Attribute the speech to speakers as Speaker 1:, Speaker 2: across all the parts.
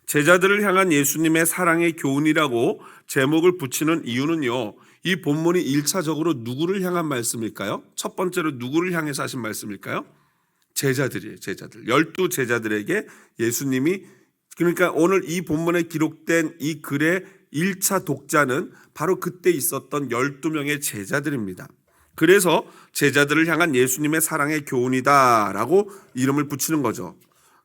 Speaker 1: 제자들을 향한 예수님의 사랑의 교훈이라고 제목을 붙이는 이유는요, 이 본문이 1차적으로 누구를 향한 말씀일까요? 첫 번째로 누구를 향해서 하신 말씀일까요? 제자들이에요. 제자들. 12제자들에게 예수님이, 그러니까 오늘 이 본문에 기록된 이 글의 1차 독자는 바로 그때 있었던 12명의 제자들입니다. 그래서 제자들을 향한 예수님의 사랑의 교훈이다라고 이름을 붙이는 거죠.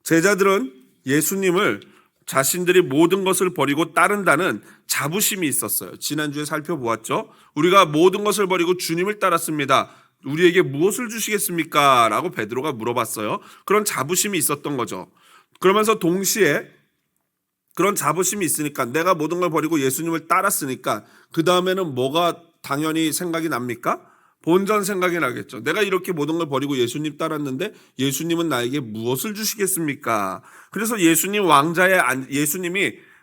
Speaker 1: 제자들은 예수님을 자신들이 모든 것을 버리고 따른다는 자부심이 있었어요. 지난주에 살펴보았죠. 우리가 모든 것을 버리고 주님을 따랐습니다. 우리에게 무엇을 주시겠습니까? 라고 베드로가 물어봤어요. 그런 자부심이 있었던 거죠. 그러면서 동시에 그런 자부심이 있으니까, 내가 모든 걸 버리고 예수님을 따랐으니까 그 다음에는 뭐가 당연히 생각이 납니까? 본전 생각이 나겠죠. 내가 이렇게 모든 걸 버리고 예수님 따랐는데 예수님은 나에게 무엇을 주시겠습니까? 그래서 예수님이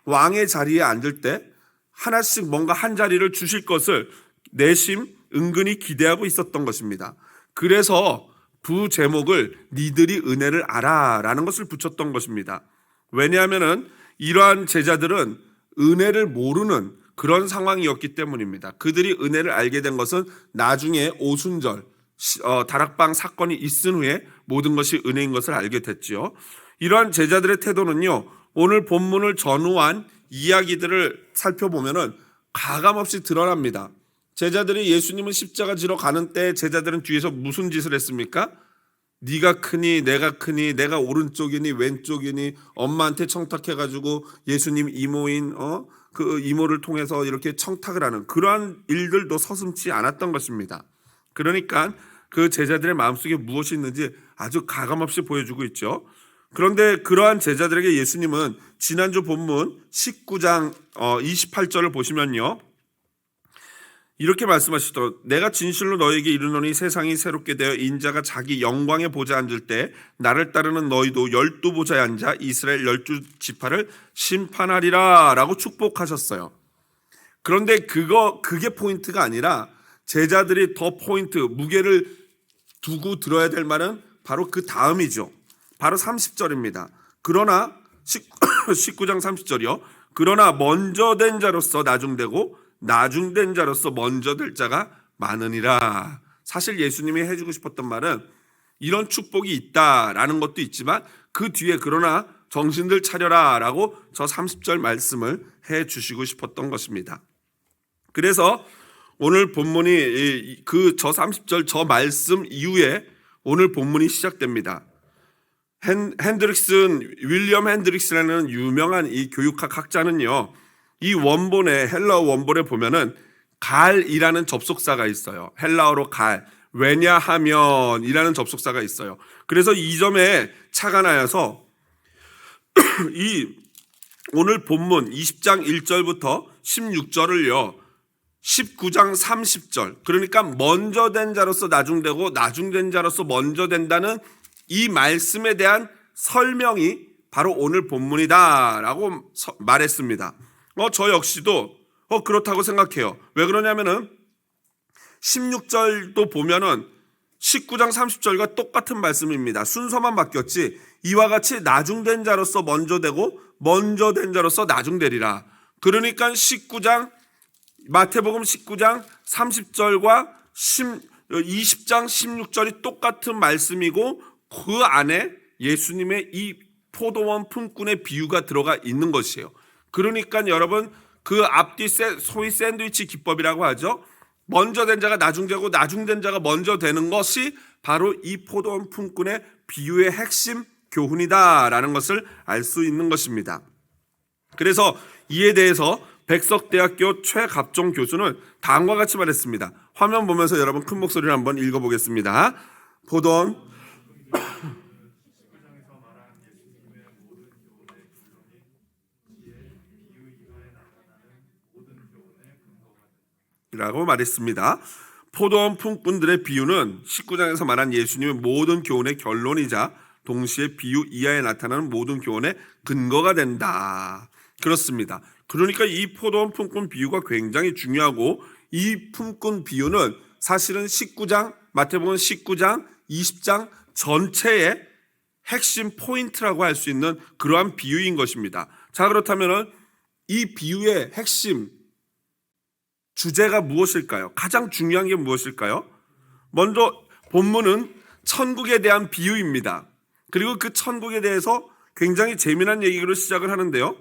Speaker 1: 왕의 자리에 앉을 때 하나씩 뭔가 한 자리를 주실 것을 내심 은근히 기대하고 있었던 것입니다. 그래서 부제목을 니들이 은혜를 알아라는 것을 붙였던 것입니다. 왜냐하면 이러한 제자들은 은혜를 모르는 그런 상황이었기 때문입니다. 그들이 은혜를 알게 된 것은 나중에 오순절 다락방 사건이 있은 후에 모든 것이 은혜인 것을 알게 됐지요. 이러한 제자들의 태도는요, 오늘 본문을 전후한 이야기들을 살펴보면은 가감없이 드러납니다. 제자들이 예수님은 십자가 지러 가는 때 제자들은 뒤에서 무슨 짓을 했습니까? 네가 크니 내가 크니, 내가 오른쪽이니 왼쪽이니, 엄마한테 청탁해가지고 예수님 이모인 그 이모를 통해서 이렇게 청탁을 하는 그러한 일들도 서슴지 않았던 것입니다. 그러니까 그 제자들의 마음속에 무엇이 있는지 아주 가감없이 보여주고 있죠. 그런데 그러한 제자들에게 예수님은 지난주 본문 19장 28절을 보시면요, 이렇게 말씀하시더라고요. 내가 진실로 너에게 이르노니 세상이 새롭게 되어 인자가 자기 영광의 보좌에 앉을 때 나를 따르는 너희도 12보좌에 앉아 이스라엘 12지파를 심판하리라 라고 축복하셨어요. 그런데 그게 포인트가 아니라 제자들이 더 포인트, 무게를 두고 들어야 될 말은 바로 그 다음이죠. 바로 30절입니다. 그러나 19장 30절이요. 그러나 먼저 된 자로서 나중되고 나중된 자로서 먼저 될 자가 많으니라. 사실 예수님이 해주고 싶었던 말은 이런 축복이 있다라는 것도 있지만 그 뒤에 그러나 정신들 차려라 라고 저 30절 말씀을 해주시고 싶었던 것입니다. 그래서 오늘 본문이 저 30절 저 말씀 이후에 오늘 본문이 시작됩니다. 윌리엄 핸드릭스라는 유명한 이 교육학 학자는요, 이 원본에, 헬라어 원본에 보면은 갈이라는 접속사가 있어요. 헬라어로 갈, 왜냐하면 이라는 접속사가 있어요. 그래서 이 점에 차가 나여서 이 오늘 본문 20장 1절부터 16절을요 19장 30절, 그러니까 먼저 된 자로서 나중되고 나중된 자로서 먼저 된다는 이 말씀에 대한 설명이 바로 오늘 본문이다라고 말했습니다. 저 역시도 그렇다고 생각해요. 왜 그러냐면은 16절도 보면은 19장 30절과 똑같은 말씀입니다. 순서만 바뀌었지 이와 같이 나중된 자로서 먼저 되고 먼저 된 자로서 나중되리라. 그러니까 마태복음 19장 30절과 20장 16절이 똑같은 말씀이고 그 안에 예수님의 이 포도원 품꾼의 비유가 들어가 있는 것이에요. 그러니까 여러분 그 앞뒤 소위 샌드위치 기법이라고 하죠. 먼저 된 자가 나중되고 나중된 자가 먼저 되는 것이 바로 이 포도원 품꾼의 비유의 핵심 교훈이다라는 것을 알 수 있는 것입니다. 그래서 이에 대해서 백석대학교 최갑종 교수는 다음과 같이 말했습니다. 화면 보면서 여러분 큰 목소리로 한번 읽어보겠습니다. 포도원 라고 말했습니다. 포도원 품꾼들의 비유는 19장에서 말한 예수님의 모든 교훈의 결론이자 동시에 비유 이하에 나타나는 모든 교훈의 근거가 된다. 그렇습니다. 그러니까 이 포도원 품꾼 비유가 굉장히 중요하고 이 품꾼 비유는 사실은 마태복음 19장, 20장 전체의 핵심 포인트라고 할 수 있는 그러한 비유인 것입니다. 자, 그렇다면 이 비유의 핵심 주제가 무엇일까요? 가장 중요한 게 무엇일까요? 먼저 본문은 천국에 대한 비유입니다. 그리고 그 천국에 대해서 굉장히 재미난 얘기로 시작을 하는데요.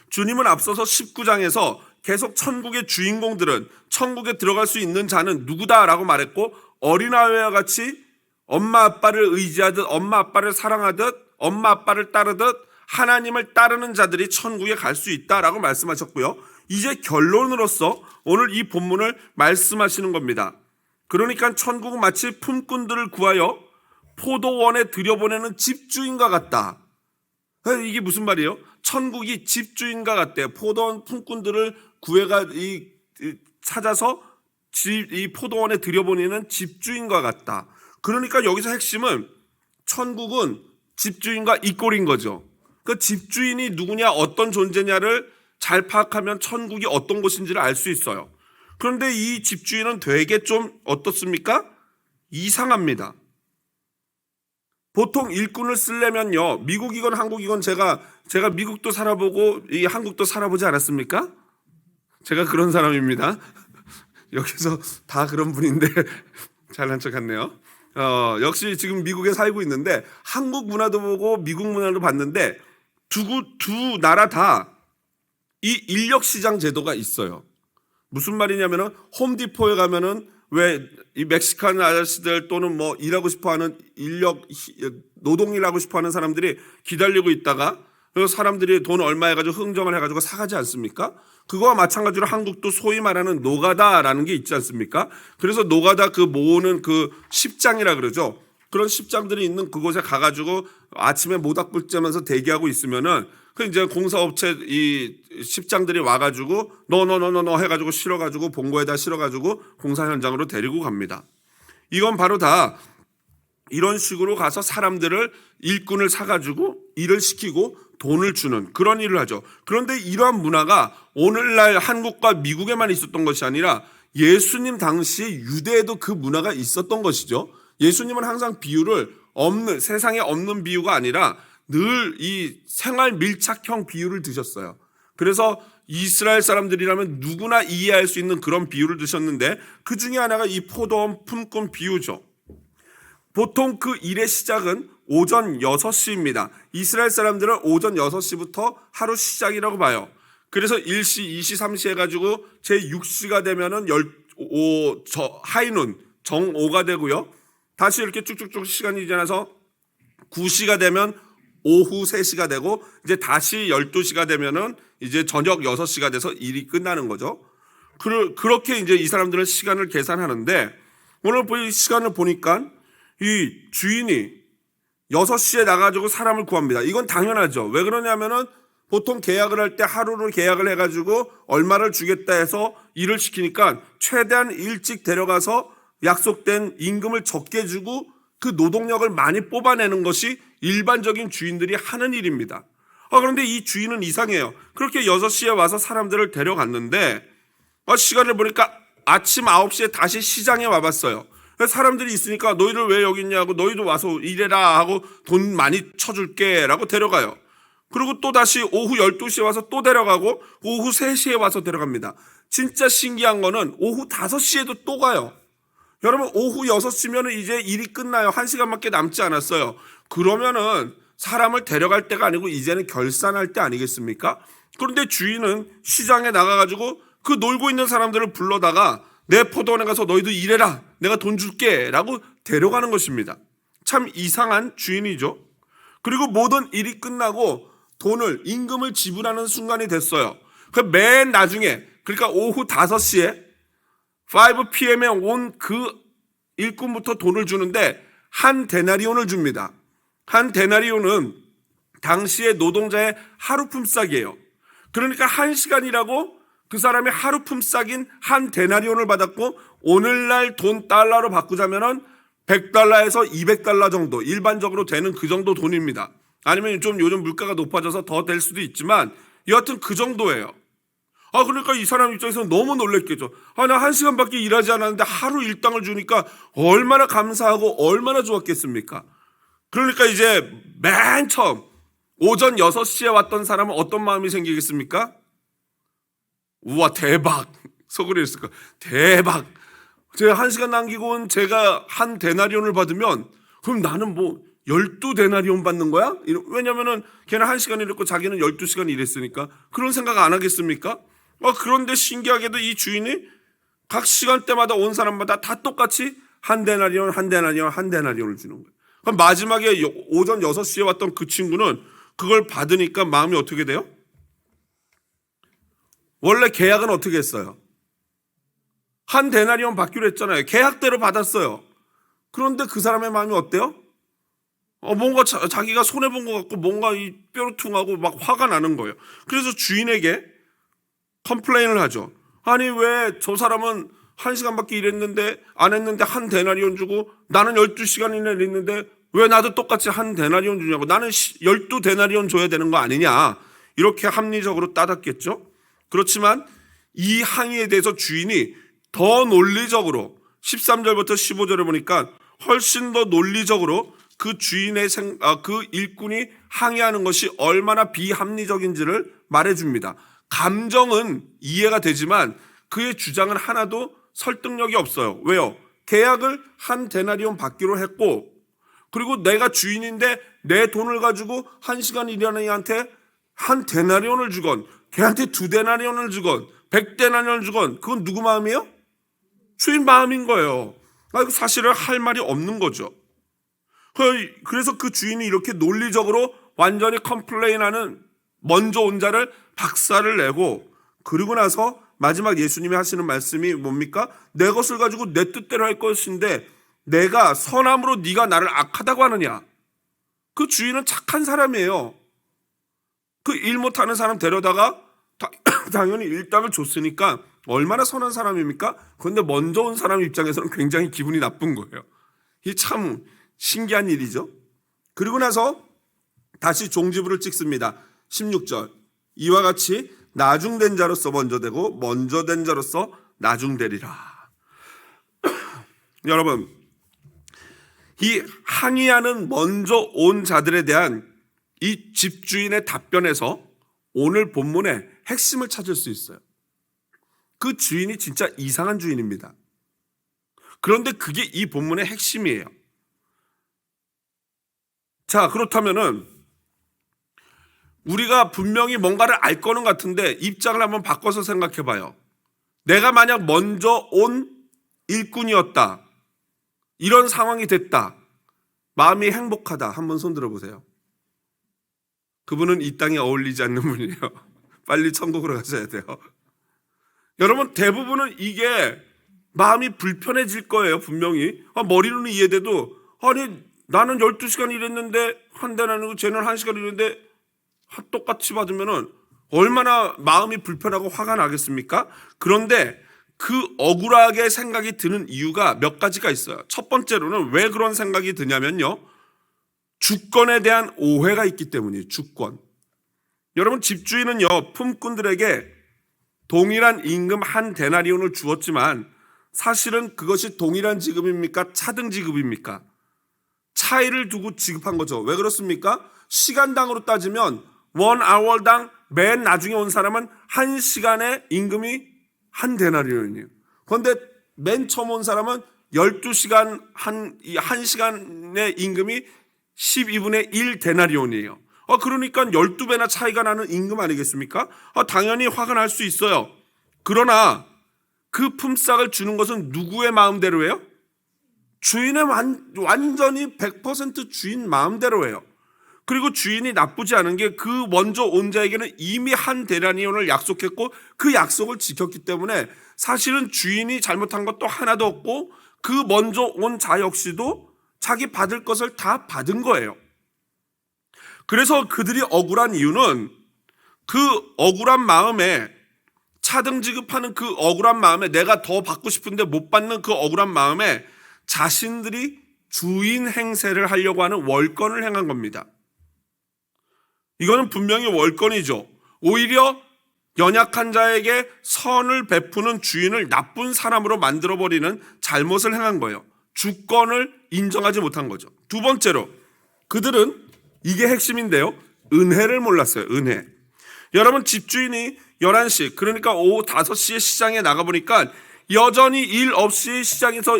Speaker 1: 주님은 앞서서 19장에서 계속 천국의 주인공들은 천국에 들어갈 수 있는 자는 누구다라고 말했고, 어린아이와 같이 엄마 아빠를 의지하듯, 엄마 아빠를 사랑하듯, 엄마 아빠를 따르듯 하나님을 따르는 자들이 천국에 갈 수 있다라고 말씀하셨고요. 이제 결론으로서 오늘 이 본문을 말씀하시는 겁니다. 그러니까 천국은 마치 품꾼들을 구하여 포도원에 들여보내는 집주인과 같다. 이게 무슨 말이에요? 천국이 집주인과 같대요. 포도원 품꾼들을 구해가 찾아서 이 포도원에 들여보내는 집주인과 같다. 그러니까 여기서 핵심은 천국은 집주인과 이 꼴인 거죠. 그 집주인이 누구냐, 어떤 존재냐를 잘 파악하면 천국이 어떤 곳인지를 알 수 있어요. 그런데 이 집주인은 되게 좀 어떻습니까? 이상합니다. 보통 일꾼을 쓰려면요, 미국이건 한국이건 제가 미국도 살아보고 이 한국도 살아보지 않았습니까? 제가 그런 사람입니다. 여기서 다 그런 분인데 잘난 척 같네요. 역시 지금 미국에 살고 있는데 한국 문화도 보고 미국 문화도 봤는데 두 나라 다 이 인력시장 제도가 있어요. 무슨 말이냐면은 홈디포에 가면은 왜 이 멕시칸 아저씨들 또는 뭐 일하고 싶어하는 노동일하고 싶어하는 사람들이 기다리고 있다가 사람들이 돈 얼마 해가지고 흥정을 해가지고 사가지 않습니까? 그거와 마찬가지로 한국도 소위 말하는 노가다라는 게 있지 않습니까? 그래서 노가다 그 모으는 그 십장이라 그러죠. 그런 십장들이 있는 그곳에 가가지고 아침에 모닥불 쬐면서 대기하고 있으면은 그 이제 공사업체 이 십장들이 와가지고 너 해가지고 실어가지고 봉고에다 실어가지고 공사 현장으로 데리고 갑니다. 이건 바로 다 이런 식으로 가서 사람들을 일꾼을 사가지고 일을 시키고 돈을 주는 그런 일을 하죠. 그런데 이러한 문화가 오늘날 한국과 미국에만 있었던 것이 아니라 예수님 당시에 유대에도 그 문화가 있었던 것이죠. 예수님은 항상 비유를 세상에 없는 비유가 아니라 늘 이 생활 밀착형 비유를 드셨어요. 그래서 이스라엘 사람들이라면 누구나 이해할 수 있는 그런 비유를 드셨는데 그 중에 하나가 이 포도원 품꾼 비유죠. 보통 그 일의 시작은 오전 6시입니다. 이스라엘 사람들은 오전 6시부터 하루 시작이라고 봐요. 그래서 1시, 2시, 3시 해가지고 제 6시가 되면은 하이눈, 정오가 되고요. 다시 이렇게 쭉쭉쭉 시간이 지나서 9시가 되면 오후 3시가 되고 이제 다시 12시가 되면은 이제 저녁 6시가 돼서 일이 끝나는 거죠. 그렇게 이제 이 사람들은 시간을 계산하는데 오늘 시간을 보니까 이 주인이 6시에 나가지고 사람을 구합니다. 이건 당연하죠. 왜 그러냐면은 보통 계약을 할 때 하루를 계약을 해가지고 얼마를 주겠다 해서 일을 시키니까 최대한 일찍 데려가서 약속된 임금을 적게 주고 그 노동력을 많이 뽑아내는 것이 일반적인 주인들이 하는 일입니다. 그런데 이 주인은 이상해요. 그렇게 6시에 와서 사람들을 데려갔는데 시간을 보니까 아침 9시에 다시 시장에 와봤어요. 사람들이 있으니까 너희들 왜 여기 있냐고, 너희도 와서 일해라 하고 돈 많이 쳐줄게 라고 데려가요. 그리고 또 다시 오후 12시에 와서 또 데려가고 오후 3시에 와서 데려갑니다. 진짜 신기한 거는 오후 5시에도 또 가요. 여러분 오후 6시면 이제 일이 끝나요. 1시간밖에 남지 않았어요. 그러면은 사람을 데려갈 때가 아니고 이제는 결산할 때 아니겠습니까? 그런데 주인은 시장에 나가가지고 그 놀고 있는 사람들을 불러다가 내 포도원에 가서 너희도 일해라, 내가 돈 줄게 라고 데려가는 것입니다. 참 이상한 주인이죠. 그리고 모든 일이 끝나고 임금을 지불하는 순간이 됐어요. 그 맨 나중에, 그러니까 오후 5시에 5pm에 온 그 일꾼부터 돈을 주는데 한 데나리온을 줍니다. 한 데나리온은 당시의 노동자의 하루 품삯이에요. 그러니까 1시간이라고 그 사람이 하루 품삯인 한 데나리온을 받았고 오늘날 돈 달러로 바꾸자면은 100달러에서 200달러 정도 일반적으로 되는 그 정도 돈입니다. 아니면 좀 요즘 물가가 높아져서 더 될 수도 있지만 여하튼 그 정도예요. 그러니까 이 사람 입장에서 너무 놀랬겠죠. 나 1시간밖에 일하지 않았는데 하루 일당을 주니까 얼마나 감사하고 얼마나 좋았겠습니까? 그러니까 이제 맨 처음 오전 6시에 왔던 사람은 어떤 마음이 생기겠습니까? 우와, 대박. 속으로 했을 거야. 대박. 제가 1시간 남기고 온 제가 한 데나리온을 받으면 그럼 나는 뭐 12데나리온 받는 거야? 왜냐면은 걔는 1시간 일했고 자기는 12시간 일했으니까. 그런 생각 안 하겠습니까? 그런데 신기하게도 이 주인이 각 시간대마다 온 사람마다 다 똑같이 한 데나리온, 한 데나리온, 한 데나리온을 주는 거예요. 그럼 마지막에 오전 6시에 왔던 그 친구는 그걸 받으니까 마음이 어떻게 돼요? 원래 계약은 어떻게 했어요? 한 데나리온 받기로 했잖아요. 계약대로 받았어요. 그런데 그 사람의 마음이 어때요? 뭔가 자기가 손해본 것 같고 뭔가 이 뾰루퉁하고 막 화가 나는 거예요. 그래서 주인에게 컴플레인을 하죠. 아니, 왜 저 사람은 1시간밖에 일했는데 안 했는데 한 데나리온 주고 나는 12시간이나 일했는데 왜 나도 똑같이 한 데나리온 주냐고. 나는 12데나리온 줘야 되는 거 아니냐. 이렇게 합리적으로 따졌겠죠. 그렇지만 이 항의에 대해서 주인이 더 논리적으로 13절부터 15절에 보니까 훨씬 더 논리적으로 그 주인의 그 일꾼이 항의하는 것이 얼마나 비합리적인지를 말해줍니다. 감정은 이해가 되지만 그의 주장은 하나도 설득력이 없어요. 왜요? 계약을 한 데나리온 받기로 했고, 그리고 내가 주인인데 내 돈을 가지고 1시간 일하는 이한테 한 데나리온을 주건, 걔한테 2데나리온을 주건, 100데나리온을 주건, 그건 누구 마음이에요? 주인 마음인 거예요. 사실은 할 말이 없는 거죠. 그래서 그 주인이 이렇게 논리적으로 완전히 컴플레인하는 먼저 온 자를 박살을 내고, 그리고 나서 마지막 예수님이 하시는 말씀이 뭡니까? 내 것을 가지고 내 뜻대로 할 것인데 내가 선함으로 네가 나를 악하다고 하느냐? 그 주인은 착한 사람이에요. 그 일 못하는 사람 데려다가 당연히 일당을 줬으니까 얼마나 선한 사람입니까? 그런데 먼저 온 사람 입장에서는 굉장히 기분이 나쁜 거예요. 이게 참 신기한 일이죠. 그리고 나서 다시 종지부를 찍습니다. 16절. 이와 같이 나중된 자로서 먼저 되고 먼저 된 자로서 나중되리라. 여러분, 이 항의하는 먼저 온 자들에 대한 이 집주인의 답변에서 오늘 본문의 핵심을 찾을 수 있어요. 그 주인이 진짜 이상한 주인입니다. 그런데 그게 이 본문의 핵심이에요. 자, 그렇다면은 우리가 분명히 뭔가를 알 거는 같은데 입장을 한번 바꿔서 생각해 봐요. 내가 만약 먼저 온 일꾼이었다. 이런 상황이 됐다. 마음이 행복하다. 한번 손 들어보세요. 그분은 이 땅에 어울리지 않는 분이에요. 빨리 천국으로 가셔야 돼요. 여러분, 대부분은 이게 마음이 불편해질 거예요. 분명히. 머리로는 이해돼도 아니 나는 12시간 일했는데 한 대 나누고 쟤는 1시간 일했는데 똑같이 받으면은 얼마나 마음이 불편하고 화가 나겠습니까? 그런데 그 억울하게 생각이 드는 이유가 몇 가지가 있어요. 첫 번째로는 왜 그런 생각이 드냐면요. 주권에 대한 오해가 있기 때문이에요. 주권. 여러분, 집주인은요, 품꾼들에게 동일한 임금 한 데나리온을 주었지만 사실은 그것이 동일한 지급입니까? 차등 지급입니까? 차이를 두고 지급한 거죠. 왜 그렇습니까? 시간당으로 따지면 1hour당 맨 나중에 온 사람은 1시간의 임금이 한 데나리온이에요. 그런데 맨 처음 온 사람은 12시간 1시간의 임금이 12분의 1 데나리온이에요. 그러니까 12배나 차이가 나는 임금 아니겠습니까? 당연히 화가 날 수 있어요. 그러나 그 품삯을 주는 것은 누구의 마음대로예요? 주인의 완전히 100% 주인 마음대로예요. 그리고 주인이 나쁘지 않은 게 그 먼저 온 자에게는 이미 한 데나리온을 약속했고 그 약속을 지켰기 때문에 사실은 주인이 잘못한 것도 하나도 없고 그 먼저 온 자 역시도 자기 받을 것을 다 받은 거예요. 그래서 그들이 억울한 이유는 그 억울한 마음에 차등 지급하는 그 억울한 마음에 내가 더 받고 싶은데 못 받는 그 억울한 마음에 자신들이 주인 행세를 하려고 하는 월권을 행한 겁니다. 이거는 분명히 월권이죠. 오히려 연약한 자에게 선을 베푸는 주인을 나쁜 사람으로 만들어버리는 잘못을 행한 거예요. 주권을 인정하지 못한 거죠. 두 번째로 그들은 이게 핵심인데요. 은혜를 몰랐어요. 은혜. 여러분 집주인이 11시 그러니까 오후 5시에 시장에 나가보니까 여전히 일 없이 시장에서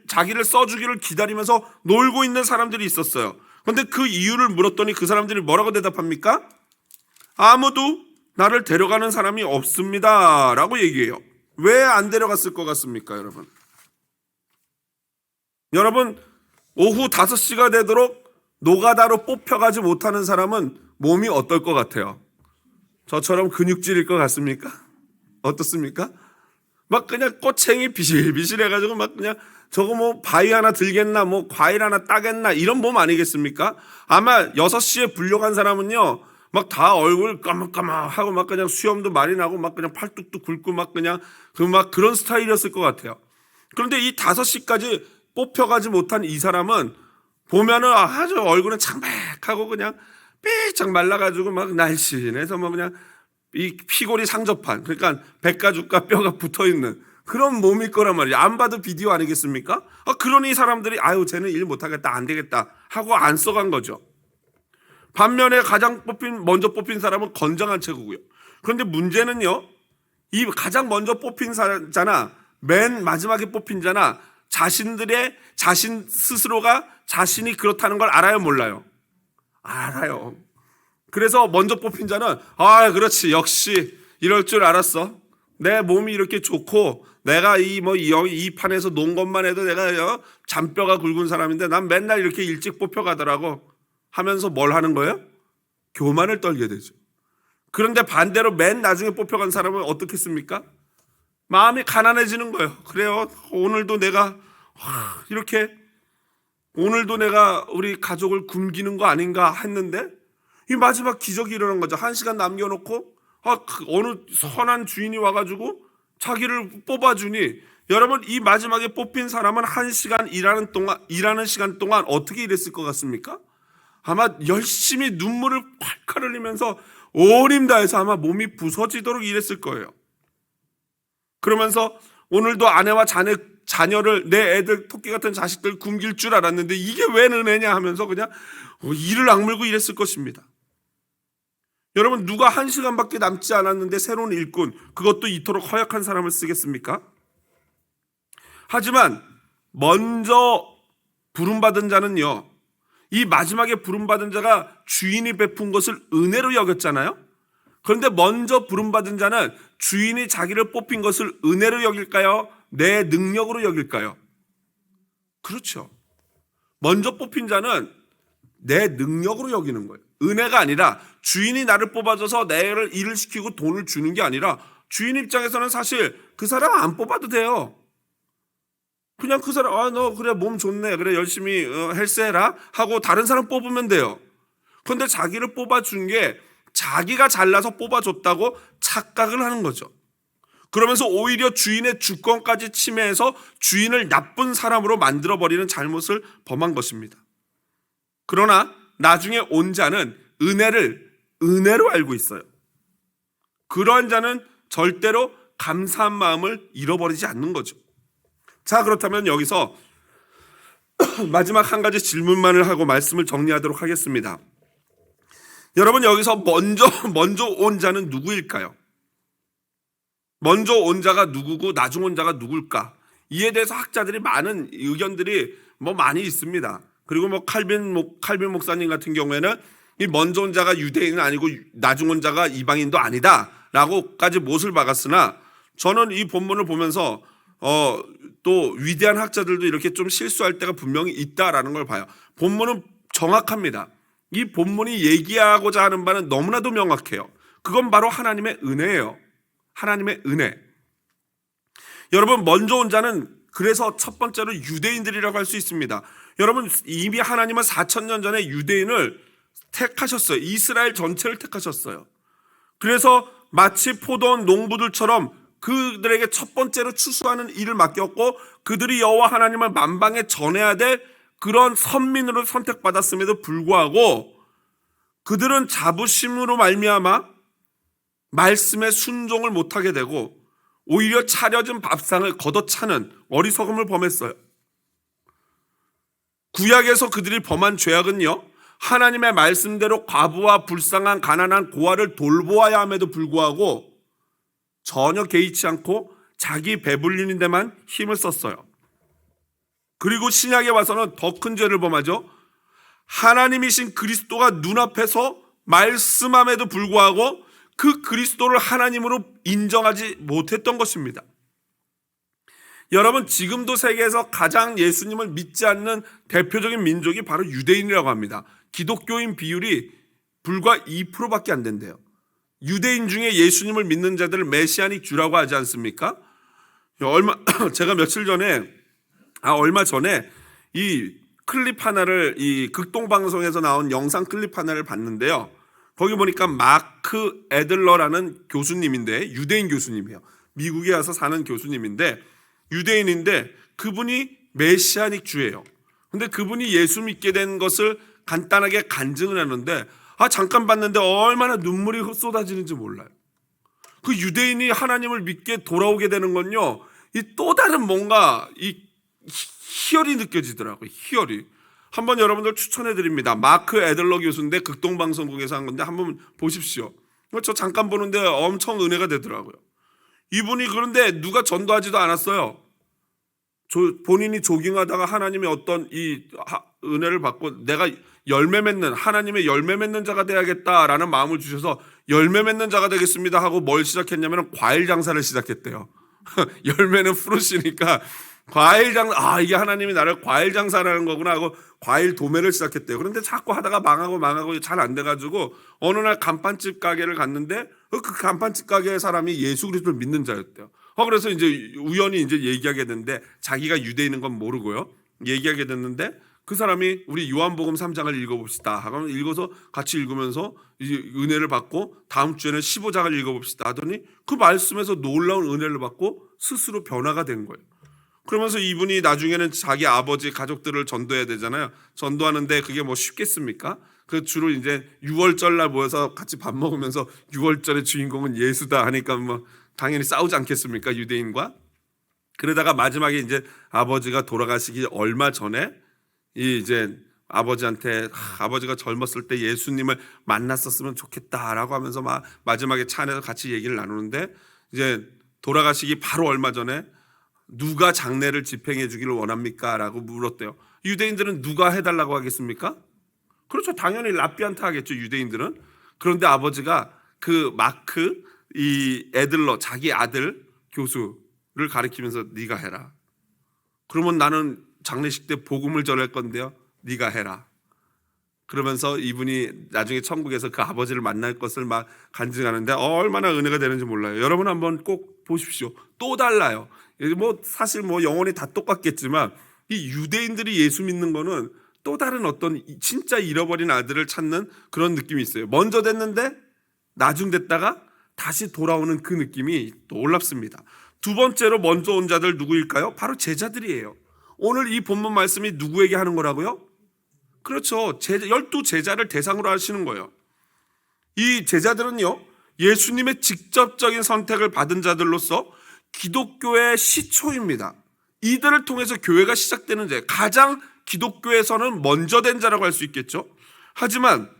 Speaker 1: 자기를 써주기를 기다리면서 놀고 있는 사람들이 있었어요. 그런데 그 이유를 물었더니 그 사람들이 뭐라고 대답합니까? 아무도 나를 데려가는 사람이 없습니다 라고 얘기해요. 왜 안 데려갔을 것 같습니까, 여러분? 여러분, 오후 5시가 되도록 노가다로 뽑혀가지 못하는 사람은 몸이 어떨 것 같아요? 저처럼 근육질일 것 같습니까? 어떻습니까? 막 그냥 꼬챙이 비실비실 해가지고 막 그냥 저거 뭐 바위 하나 들겠나 뭐 과일 하나 따겠나 이런 몸 아니겠습니까? 아마 6시에 불려간 사람은요 막 다 얼굴 까맣까맣하고 막 그냥 수염도 많이 나고 막 그냥 팔뚝도 굵고 막 그냥 그런 스타일이었을 것 같아요. 그런데 이 5시까지 뽑혀가지 못한 이 사람은 보면은 아주 얼굴은 창백하고 그냥 삐쩍 말라가지고 막 날씬해서 뭐 그냥 이 피골이 상접한 그러니까 백가죽과 뼈가 붙어있는 그런 몸일 거란 말이에요. 안 봐도 비디오 아니겠습니까? 그러니 사람들이 아유 쟤는 일 못하겠다 안 되겠다 하고 안 써간 거죠. 반면에 먼저 뽑힌 사람은 건장한 체구고요. 그런데 문제는요, 이 가장 먼저 뽑힌 자나 맨 마지막에 뽑힌 자나 자신 스스로가 자신이 그렇다는 걸 알아요, 몰라요? 알아요. 그래서 먼저 뽑힌 자는 그렇지 역시 이럴 줄 알았어. 내 몸이 이렇게 좋고 내가 이 판에서 논 것만 해도 내가 잔뼈가 굵은 사람인데 난 맨날 이렇게 일찍 뽑혀가더라고 하면서 뭘 하는 거예요? 교만을 떨게 되죠. 그런데 반대로 맨 나중에 뽑혀간 사람은 어떻겠습니까? 마음이 가난해지는 거예요. 그래요. 오늘도 내가 우리 가족을 굶기는 거 아닌가 했는데 이 마지막 기적이 일어난 거죠. 1시간 남겨놓고 어느 선한 주인이 와가지고 자기를 뽑아주니 여러분 이 마지막에 뽑힌 사람은 1시간 일하는 시간 동안 어떻게 일했을 것 같습니까? 아마 열심히 눈물을 콸콸 흘리면서 온 힘 다해서 아마 몸이 부서지도록 일했을 거예요. 그러면서 오늘도 아내와 자녀를 내 애들 토끼 같은 자식들 굶길 줄 알았는데 이게 왜 은혜냐 하면서 그냥 이를 악물고 일했을 것입니다. 여러분 누가 1시간밖에 남지 않았는데 새로운 일꾼 그것도 이토록 허약한 사람을 쓰겠습니까? 하지만 먼저 부름받은 자는요 이 마지막에 부름받은 자가 주인이 베푼 것을 은혜로 여겼잖아요. 그런데 먼저 부름받은 자는 주인이 자기를 뽑힌 것을 은혜로 여길까요? 내 능력으로 여길까요? 그렇죠. 먼저 뽑힌 자는 내 능력으로 여기는 거예요. 은혜가 아니라 주인이 나를 뽑아줘서 내를 일을 시키고 돈을 주는 게 아니라 주인 입장에서는 사실 그 사람 안 뽑아도 돼요. 그냥 그 사람 너 그래 몸 좋네 그래 열심히 헬스해라 하고 다른 사람 뽑으면 돼요. 그런데 자기를 뽑아준 게 자기가 잘나서 뽑아줬다고 착각을 하는 거죠. 그러면서 오히려 주인의 주권까지 침해해서 주인을 나쁜 사람으로 만들어버리는 잘못을 범한 것입니다. 그러나 나중에 온 자는 은혜를 은혜로 알고 있어요. 그러한 자는 절대로 감사한 마음을 잃어버리지 않는 거죠. 자, 그렇다면 여기서 마지막 한 가지 질문만을 하고 말씀을 정리하도록 하겠습니다. 여러분 여기서 먼저 온 자는 누구일까요? 먼저 온 자가 누구고 나중 온 자가 누굴까? 이에 대해서 학자들이 많은 의견들이 많이 있습니다. 그리고 칼빈 목사님 같은 경우에는 이 먼저 온 자가 유대인은 아니고 나중 온 자가 이방인도 아니다라고까지 못을 박았으나 저는 이 본문을 보면서 또 위대한 학자들도 이렇게 좀 실수할 때가 분명히 있다라는 걸 봐요. 본문은 정확합니다. 이 본문이 얘기하고자 하는 바는 너무나도 명확해요. 그건 바로 하나님의 은혜예요. 하나님의 은혜. 여러분 먼저 온 자는 그래서 첫 번째로 유대인들이라고 할 수 있습니다. 여러분 이미 하나님은 4,000년 전에 유대인을 택하셨어요. 이스라엘 전체를 택하셨어요. 그래서 마치 포도원 농부들처럼 그들에게 첫 번째로 추수하는 일을 맡겼고 그들이 여호와 하나님을 만방에 전해야 될 그런 선민으로 선택받았음에도 불구하고 그들은 자부심으로 말미암아 말씀에 순종을 못하게 되고 오히려 차려진 밥상을 걷어차는 어리석음을 범했어요. 구약에서 그들이 범한 죄악은요, 하나님의 말씀대로 과부와 불쌍한 가난한 고아를 돌보아야 함에도 불구하고 전혀 개의치 않고 자기 배불리는 데만 힘을 썼어요. 그리고 신약에 와서는 더 큰 죄를 범하죠. 하나님이신 그리스도가 눈앞에서 말씀함에도 불구하고 그 그리스도를 하나님으로 인정하지 못했던 것입니다. 여러분, 지금도 세계에서 가장 예수님을 믿지 않는 대표적인 민족이 바로 유대인이라고 합니다. 기독교인 비율이 불과 2%밖에 안 된대요. 유대인 중에 예수님을 믿는 자들을 메시아닉 주라고 하지 않습니까? 제가 얼마 전에 이 클립 하나를, 이 극동방송에서 나온 영상 클립 하나를 봤는데요. 거기 보니까 마크 애들러라는 교수님인데, 유대인 교수님이에요. 미국에 와서 사는 교수님인데, 유대인인데 그분이 메시아닉 주예요. 근데 그분이 예수 믿게 된 것을 간단하게 간증을 하는데, 잠깐 봤는데 얼마나 눈물이 쏟아지는지 몰라요. 그 유대인이 하나님을 믿게 돌아오게 되는 건요, 이 또 다른 뭔가 이 희열이 느껴지더라고요. 희열이. 한번 여러분들 추천해 드립니다. 마크 애들러 교수인데 극동방송국에서 한 건데 한번 보십시오. 저 잠깐 보는데 엄청 은혜가 되더라고요. 이분이 그런데 누가 전도하지도 않았어요. 본인이 조깅하다가 하나님의 어떤 이 은혜를 받고 내가 열매 맺는, 하나님의 열매 맺는 자가 돼야겠다라는 마음을 주셔서 열매 맺는 자가 되겠습니다 하고 뭘 시작했냐면 과일 장사를 시작했대요. 열매는 프루시니까 과일 장사, 이게 하나님이 나를 과일 장사라는 거구나 하고 과일 도매를 시작했대요. 그런데 자꾸 하다가 망하고 잘 안 돼가지고 어느 날 간판집 가게를 갔는데 그 간판집 가게의 사람이 예수 그리스도를 믿는 자였대요. 그래서 이제 우연히 이제 얘기하게 됐는데, 자기가 유대인인 건 모르고요. 얘기하게 됐는데 그 사람이 우리 요한복음 3장을 읽어봅시다 하고 읽어서 같이 읽으면서 이제 은혜를 받고 다음 주에는 15장을 읽어봅시다 하더니 그 말씀에서 놀라운 은혜를 받고 스스로 변화가 된 거예요. 그러면서 이분이 나중에는 자기 아버지 가족들을 전도해야 되잖아요. 전도하는데 그게 뭐 쉽겠습니까? 그 주로 이제 6월절 날 모여서 같이 밥 먹으면서 6월절의 주인공은 예수다 하니까 뭐 당연히 싸우지 않겠습니까? 유대인과. 그러다가 마지막에 이제 아버지가 돌아가시기 얼마 전에 이제 아버지한테 아버지가 젊었을 때 예수님을 만났었으면 좋겠다라고 하면서 막 마지막에 차 안에서 같이 얘기를 나누는데, 이제 돌아가시기 바로 얼마 전에 누가 장례를 집행해 주기를 원합니까? 라고 물었대요. 유대인들은 누가 해달라고 하겠습니까? 그렇죠. 당연히 랍비한테 하겠죠, 유대인들은. 그런데 아버지가 그 마크 이 애들러, 자기 아들 교수를 가리키면서 네가 해라. 그러면 나는 장례식 때 복음을 전할 건데요, 네가 해라. 그러면서 이분이 나중에 천국에서 그 아버지를 만날 것을 막 간증하는데 얼마나 은혜가 되는지 몰라요. 여러분 한번 꼭 보십시오. 또 달라요. 뭐 사실 뭐 영혼이 다 똑같겠지만 이 유대인들이 예수 믿는 거는 또 다른 어떤 진짜 잃어버린 아들을 찾는 그런 느낌이 있어요. 먼저 됐는데 나중 됐다가 다시 돌아오는 그 느낌이 놀랍습니다. 두 번째로 먼저 온 자들 누구일까요? 바로 제자들이에요. 오늘 이 본문 말씀이 누구에게 하는 거라고요? 그렇죠. 12제자를 대상으로 하시는 거예요. 이 제자들은요, 예수님의 직접적인 선택을 받은 자들로서 기독교의 시초입니다. 이들을 통해서 교회가 시작되는 자, 가장 기독교에서는 먼저 된 자라고 할 수 있겠죠. 하지만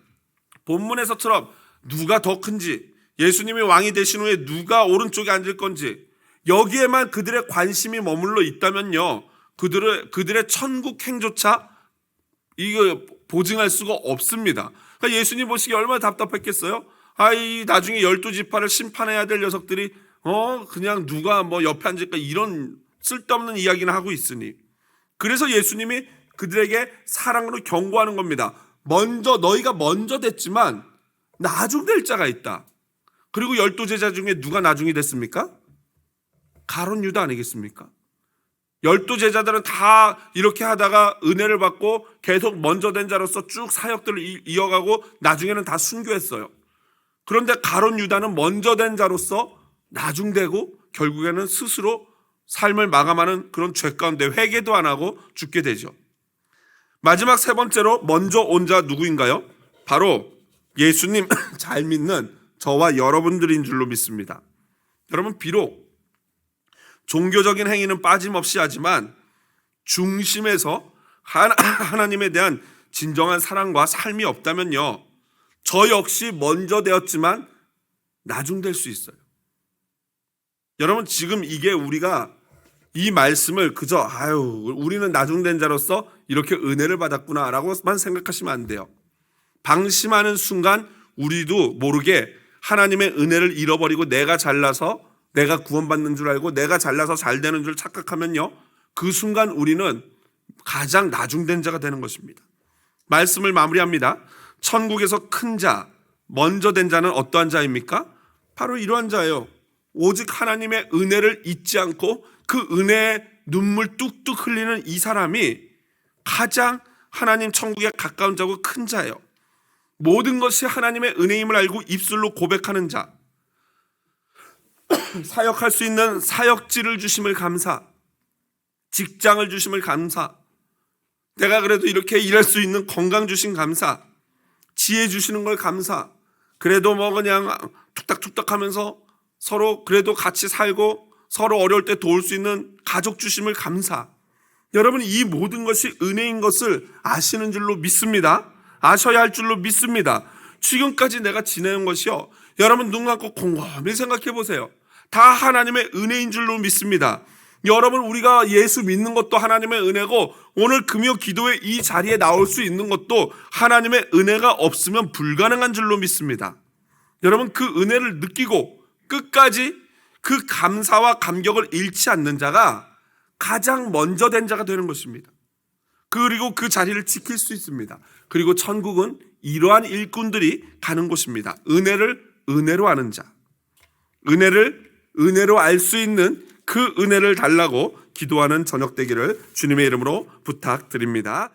Speaker 1: 본문에서처럼 누가 더 큰지, 예수님이 왕이 되신 후에 누가 오른쪽에 앉을 건지 여기에만 그들의 관심이 머물러 있다면요, 그들의 천국 행조차 이거 보증할 수가 없습니다. 그러니까 예수님 보시기에 얼마나 답답했겠어요? 이 나중에 12지파를 심판해야 될 녀석들이 그냥 누가 뭐 옆에 앉을까 이런 쓸데없는 이야기는 하고 있으니. 그래서 예수님이 그들에게 사랑으로 경고하는 겁니다. 너희가 먼저 됐지만 나중 될 자가 있다. 그리고 12제자 중에 누가 나중이 됐습니까? 가룟 유다 아니겠습니까? 12제자들은 다 이렇게 하다가 은혜를 받고 계속 먼저 된 자로서 쭉 사역들을 이어가고 나중에는 다 순교했어요. 그런데 가룟 유다는 먼저 된 자로서 나중되고 결국에는 스스로 삶을 마감하는 그런 죄 가운데 회개도 안 하고 죽게 되죠. 마지막 세 번째로 먼저 온 자 누구인가요? 바로 예수님 잘 믿는 저와 여러분들인 줄로 믿습니다. 여러분, 비록 종교적인 행위는 빠짐없이 하지만 중심에서 하나님에 대한 진정한 사랑과 삶이 없다면요, 저 역시 먼저 되었지만 나중될 수 있어요. 여러분, 지금 이게 우리가 이 말씀을 그저 우리는 나중된 자로서 이렇게 은혜를 받았구나라고만 생각하시면 안 돼요. 방심하는 순간 우리도 모르게 하나님의 은혜를 잃어버리고 내가 잘나서 내가 구원받는 줄 알고 내가 잘나서 잘 되는 줄 착각하면요, 그 순간 우리는 가장 나중된 자가 되는 것입니다. 말씀을 마무리합니다. 천국에서 큰 자, 먼저 된 자는 어떠한 자입니까? 바로 이러한 자예요. 오직 하나님의 은혜를 잊지 않고 그 은혜에 눈물 뚝뚝 흘리는 이 사람이 가장 하나님 천국에 가까운 자고 큰 자예요. 모든 것이 하나님의 은혜임을 알고 입술로 고백하는 자, 사역할 수 있는 사역지를 주심을 감사, 직장을 주심을 감사, 내가 그래도 이렇게 일할 수 있는 건강 주신 감사, 지혜 주시는 걸 감사, 그래도 뭐 그냥 툭딱툭딱 하면서 서로 그래도 같이 살고 서로 어려울 때 도울 수 있는 가족 주심을 감사. 여러분, 이 모든 것이 은혜인 것을 아시는 줄로 믿습니다. 아셔야 할 줄로 믿습니다. 지금까지 내가 지내는 것이요, 여러분 눈 감고 곰곰이 생각해 보세요. 다 하나님의 은혜인 줄로 믿습니다. 여러분, 우리가 예수 믿는 것도 하나님의 은혜고 오늘 금요 기도회 이 자리에 나올 수 있는 것도 하나님의 은혜가 없으면 불가능한 줄로 믿습니다. 여러분, 그 은혜를 느끼고 끝까지 그 감사와 감격을 잃지 않는 자가 가장 먼저 된 자가 되는 것입니다. 그리고 그 자리를 지킬 수 있습니다. 그리고 천국은 이러한 일꾼들이 가는 곳입니다. 은혜를 은혜로 아는 자, 은혜를 은혜로 알 수 있는 그 은혜를 달라고 기도하는 저녁 되기를 주님의 이름으로 부탁드립니다.